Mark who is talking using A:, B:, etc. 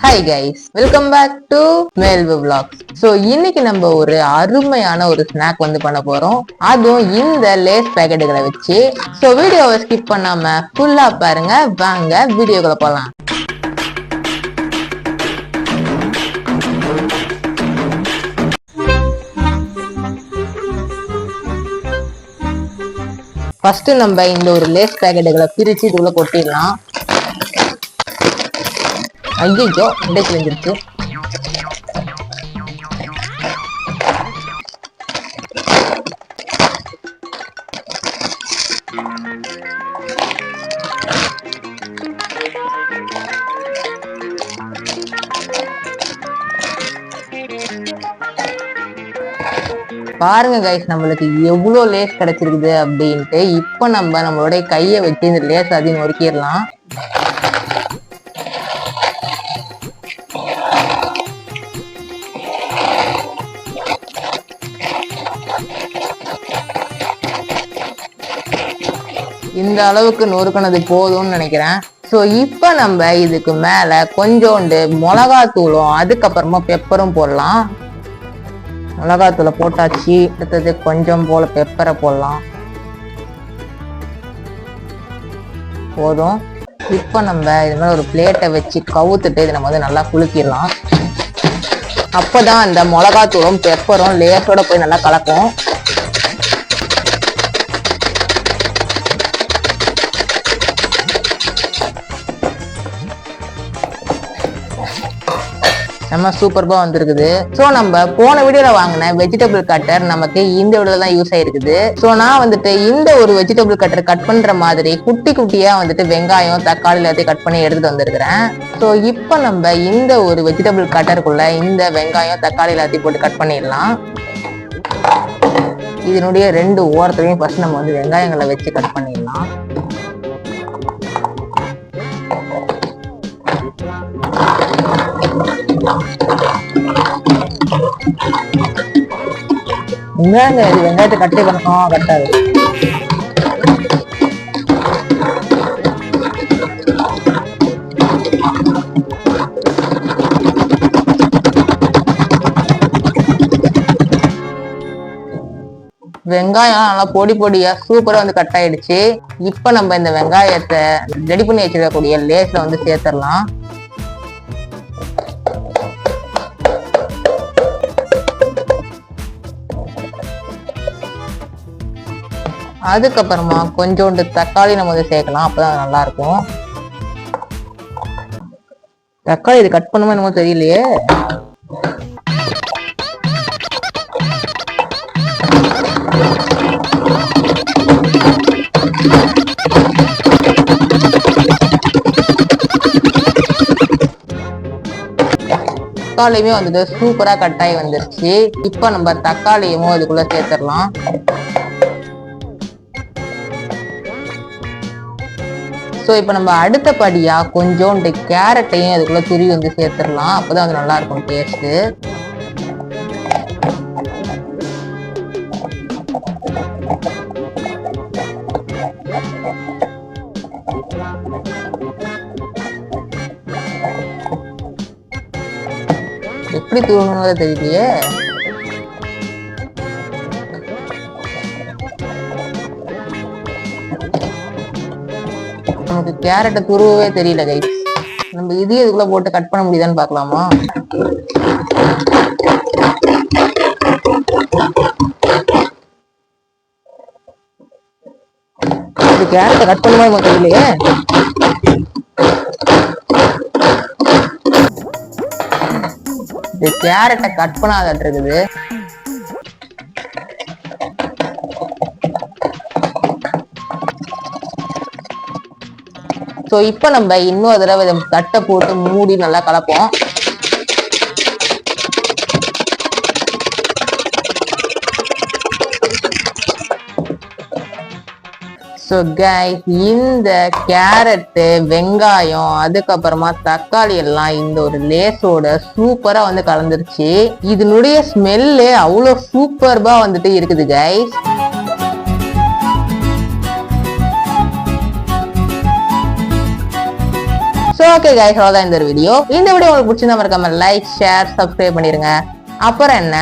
A: Hi guys, welcome back to மேல்வு vlogs. So இன்னைக்கு நம்ம ஒரு அருமையான ஒரு ஸ்நாக் வந்து பண்ண போறோம், அதுவும் இந்த லேஸ் பேக்கெட்டுகளை வச்சு. ஸோ வீடியோவை ஸ்கிப் பண்ணாம ஃபுல்லா பாருங்க. வாங்க வீடியோக்குள்ள போலாம். ஃபர்ஸ்ட் நம்ம இந்த ஒரு லேஸ் பேக்கெட்டுகளை பிரிச்சு இதுக்குள்ள கொட்டிடலாம். ஐயோ உடை கிழிஞ்சிருச்சு. பாருங்க கைஸ், நம்மளுக்கு எவ்வளோ லேஸ் கிடைச்சிருக்குது அப்படின்ட்டு. இப்ப நம்மளுடைய கையை வச்சு இந்த லேஸ் அதையும் நொறுக்கிடலாம். இந்த அளவுக்கு நொறுக்கினது போதும்னு நினைக்கிறேன். ஸோ இப்போ நம்ம இதுக்கு மேல கொஞ்சோண்டு மிளகாத்தூளும் அதுக்கப்புறமா பெப்பரும் போடலாம். மிளகாத்தூளை போட்டாச்சு. அடுத்தது கொஞ்சம் போல பெப்பரை போடலாம். போதும். இப்போ நம்ம இது மாதிரி ஒரு பிளேட்டை வச்சு கவுத்துட்டு இதை நம்ம வந்து நல்லா குலுக்கிடலாம். அப்போதான் அந்த மிளகாத்தூளும் பெப்பரும் லேஸோட போய் நல்லா கலக்கும். நம்ம சூப்பர்பா வந்திருக்குது. ஸோ நம்ம போன வீடியோல வாங்கின வெஜிடபிள் கட்டர் நமக்கு இந்த வீடியோல தான் யூஸ் ஆயிருக்குது. ஸோ நான் வந்துட்டு இந்த ஒரு வெஜிடபிள் கட்டர் கட் பண்ற மாதிரி குட்டி குட்டியா வந்துட்டு வெங்காயம் தக்காளி எல்லாத்தையும் கட் பண்ணி எடுத்துட்டு வந்திருக்கிறேன். ஸோ இப்போ நம்ம இந்த ஒரு வெஜிடபிள் கட்டருக்குள்ள இந்த வெங்காயம் தக்காளி எல்லாத்தையும் போட்டு கட் பண்ணிடலாம். இதனுடைய ரெண்டு ஓரத்துலையும் ஃபர்ஸ்ட் நம்ம வந்து வெங்காயங்களை வச்சு கட் பண்ணிடலாம். இந்தாங்க, இது வெங்காயத்தை கட்டே பண்ணணும். கட்டாது. வெங்காயம் நல்லா பொடி பொடியா சூப்பரா வந்து கட் ஆயிடுச்சு. இப்ப நம்ம இந்த வெங்காயத்தை ரெடி பண்ணி வச்சிருக்கக்கூடிய லேஸ்ல வந்து சேர்த்துடலாம். அதுக்கப்புறமா கொஞ்சோண்டு தக்காளி நம்ம வந்து சேர்க்கலாம். அப்பதான் நல்லா இருக்கும். தக்காளி இது கட் பண்ணுமா என்னமோ தெரியலையே. தக்காளியுமே வந்துட்டு சூப்பரா கட்டாயி வந்துருச்சு. இப்ப நம்ம தக்காளியும் இதுக்குள்ள சேர்த்துடலாம். ஸோ இப்போ நம்ம அடுத்தபடியா கொஞ்சோண்டு கேரட்டையும் அதுக்குள்ள துருவி வந்து சேர்த்துடலாம். அப்போதான் அது நல்லா இருக்கும் டேஸ்ட்டு. எப்படி தூரணும் தெரியலையே. நமக்கு கேரட்டை துருவவே தெரியல கைஸ். நம்ம இதையும் இதுக்குள்ள போட்டு கட் பண்ண முடியுதான்னு பாக்கலாமா? இது கேரட்டை கட் பண்ணுமா நமக்கு தெரியலையே. இது கேரட்டை கட் பண்ணாதான் இருக்குது. ஸோ இப்போ நம்ம இன்னொரு தடவை தட்டை போட்டு மூடி நல்லா கலப்போம். ஸோ கைஸ், இந்த கேரட்டு வெங்காயம் அதுக்கப்புறமா தக்காளி எல்லாம் இந்த ஒரு லேஸோட சூப்பரா வந்து கலந்துருச்சு. இதனுடைய ஸ்மெல்லு அவ்வளோ சூப்பர்பா வந்துட்டு இருக்குது கைஸ். ஸோ ஓகே கைஸ், அவ்வளவுதான் இந்த ஒரு வீடியோ. இந்த வீடியோ உங்களுக்கு பிடிச்சிருந்தா மறக்காம லைக், ஷேர், சப்ஸ்கிரைப் பண்ணிருங்க. அப்புறம் என்ன